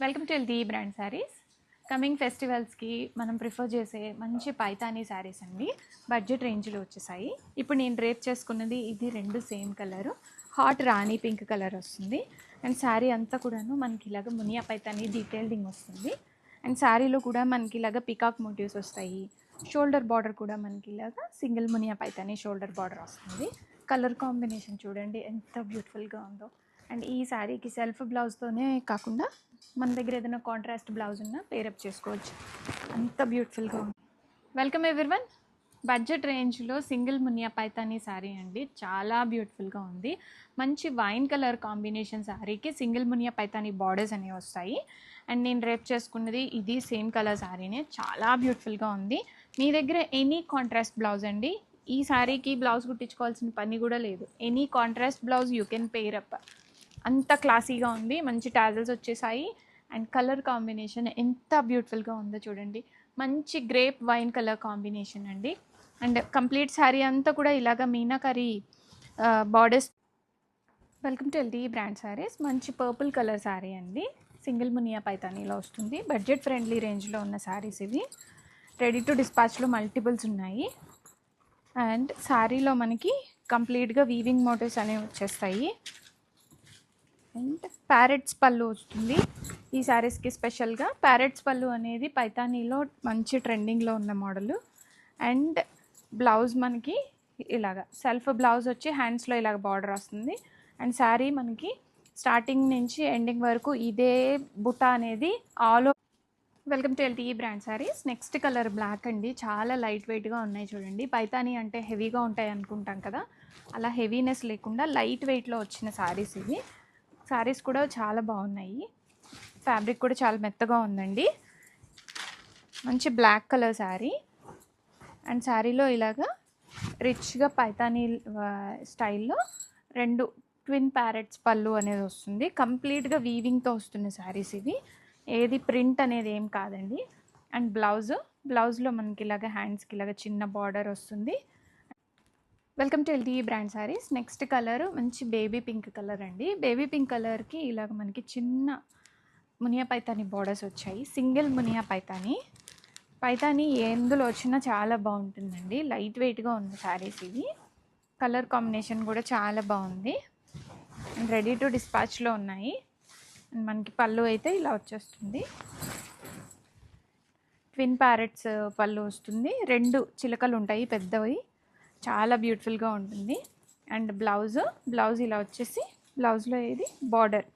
Welcome to LT brand saris. Coming ఫెస్టివల్స్కి మనం prefer చేసే మంచి పైతానీ శారీస్ అండి. బడ్జెట్ రేంజ్లో వచ్చేసాయి. ఇప్పుడు నేను డ్రేప్ చేసుకున్నది ఇది రెండు సేమ్ కలరు, హాట్ రాణి పింక్ కలర్ వస్తుంది. అండ్ శారీ అంతా కూడాను మనకి ఇలాగ మునియా పైతానీ డీటెయిల్డింగ్ వస్తుంది. అండ్ శారీలో కూడా మనకి ఇలాగ పికాక్ మోటివ్స్ వస్తాయి. షోల్డర్ బార్డర్ కూడా మనకి ఇలాగ single Muniya Paithani shoulder border వస్తుంది. కలర్ కాంబినేషన్ చూడండి ఎంత బ్యూటిఫుల్గా ఉందో. అండ్ ఈ శారీకి సెల్ఫ్ బ్లౌజ్తోనే కాకుండా మన దగ్గర ఏదైనా కాంట్రాస్ట్ బ్లౌజ్ ఉన్నా పేరప్ చేసుకోవచ్చు. అంత బ్యూటిఫుల్గా ఉంది. Welcome everyone. బడ్జెట్ రేంజ్లో సింగిల్ మునియా పైతానీ శారీ అండి, చాలా బ్యూటిఫుల్గా ఉంది. మంచి వైన్ కలర్ కాంబినేషన్ శారీకి సింగిల్ మునియా పైతానీ బార్డర్స్ అనేవి వస్తాయి. అండ్ నేను రేప్ చేసుకున్నది ఇది సేమ్ కలర్ శారీనే, చాలా బ్యూటిఫుల్గా ఉంది. మీ దగ్గర ఎనీ కాంట్రాస్ట్ బ్లౌజ్ అండి, ఈ శారీకి బ్లౌజ్ కుట్టించుకోవాల్సిన పని కూడా లేదు. Any contrast blouse you can pair up. అంత క్లాసీగా ఉంది, మంచి టాజల్స్ వచ్చేసాయి. అండ్ కలర్ కాంబినేషన్ ఎంత బ్యూటిఫుల్గా ఉందో చూడండి. మంచి గ్రేప్ వైన్ కలర్ కాంబినేషన్ అండి. అండ్ కంప్లీట్ శారీ అంతా కూడా ఇలాగ meenakari borders. Welcome to LT brand saris. మంచి పర్పుల్ కలర్ శారీ అండి, సింగిల్ మునియా పైతానీలో వస్తుంది. బడ్జెట్ ఫ్రెండ్లీ రేంజ్లో ఉన్న శారీస్ ఇవి. రెడీ టు డిస్పాచ్లో మల్టిపుల్స్ ఉన్నాయి. అండ్ శారీలో మనకి కంప్లీట్గా వీవింగ్ మోటివ్స్ అనేవి వచ్చేస్తాయి. అండ్ ప్యారెట్స్ పళ్ళు వస్తుంది ఈ శారీస్కి. స్పెషల్గా ప్యారెట్స్ పళ్ళు అనేది పైతానీలో మంచి ట్రెండింగ్లో ఉన్న మోడలు. అండ్ బ్లౌజ్ మనకి ఇలాగ సెల్ఫ్ బ్లౌజ్ వచ్చి హ్యాండ్స్లో ఇలాగ బార్డర్ వస్తుంది. అండ్ శారీ మనకి స్టార్టింగ్ నుంచి ఎండింగ్ వరకు ఇదే బుట్ట అనేది all. Welcome to LT brand saris. Next colour black అండి, చాలా లైట్ వెయిట్గా ఉన్నాయి చూడండి. పైతానీ అంటే హెవీగా ఉంటాయి అనుకుంటాం కదా, అలా హెవీనెస్ లేకుండా లైట్ వెయిట్లో వచ్చిన శారీస్ ఇవి. శారీస్ కూడా చాలా బాగున్నాయి, ఫ్యాబ్రిక్ కూడా చాలా మెత్తగా ఉందండి. మంచి బ్లాక్ కలర్ శారీ. అండ్ శారీలో ఇలాగా రిచ్గా పైతానీ స్టైల్లో రెండు ట్విన్ ప్యారెట్స్ పళ్ళు అనేది వస్తుంది. కంప్లీట్గా వీవింగ్తో వస్తున్న శారీస్ ఇవి, ఏది ప్రింట్ అనేది ఏం కాదండి. అండ్ బ్లౌజ్లో మనకి ఇలాగ హ్యాండ్స్కి ఇలాగ చిన్న బార్డర్ వస్తుంది. Welcome to LT brand saris. Next colour మంచి బేబీ పింక్ కలర్ అండి. బేబీ పింక్ కలర్కి ఇలాగ మనకి చిన్న మునియా పైతానీ బార్డర్స్ వచ్చాయి. సింగిల్ మునియా పైతానీ ఎందులో వచ్చినా చాలా బాగుంటుందండి. లైట్ వెయిట్గా ఉన్న శారీస్ ఇవి. కలర్ కాంబినేషన్ కూడా చాలా బాగుంది. అండ్ రెడీ టు డిస్పాచ్లో ఉన్నాయి. అండ్ మనకి పళ్ళు అయితే ఇలా వచ్చేస్తుంది. ట్విన్ ప్యారెట్స్ పళ్ళు వస్తుంది, రెండు చిలకలు ఉంటాయి పెద్దవి, చాలా బ్యూటిఫుల్గా ఉంటుంది. అండ్ బ్లౌజ్ ఇలా వచ్చేసి బ్లౌజ్లో ఇది బార్డర్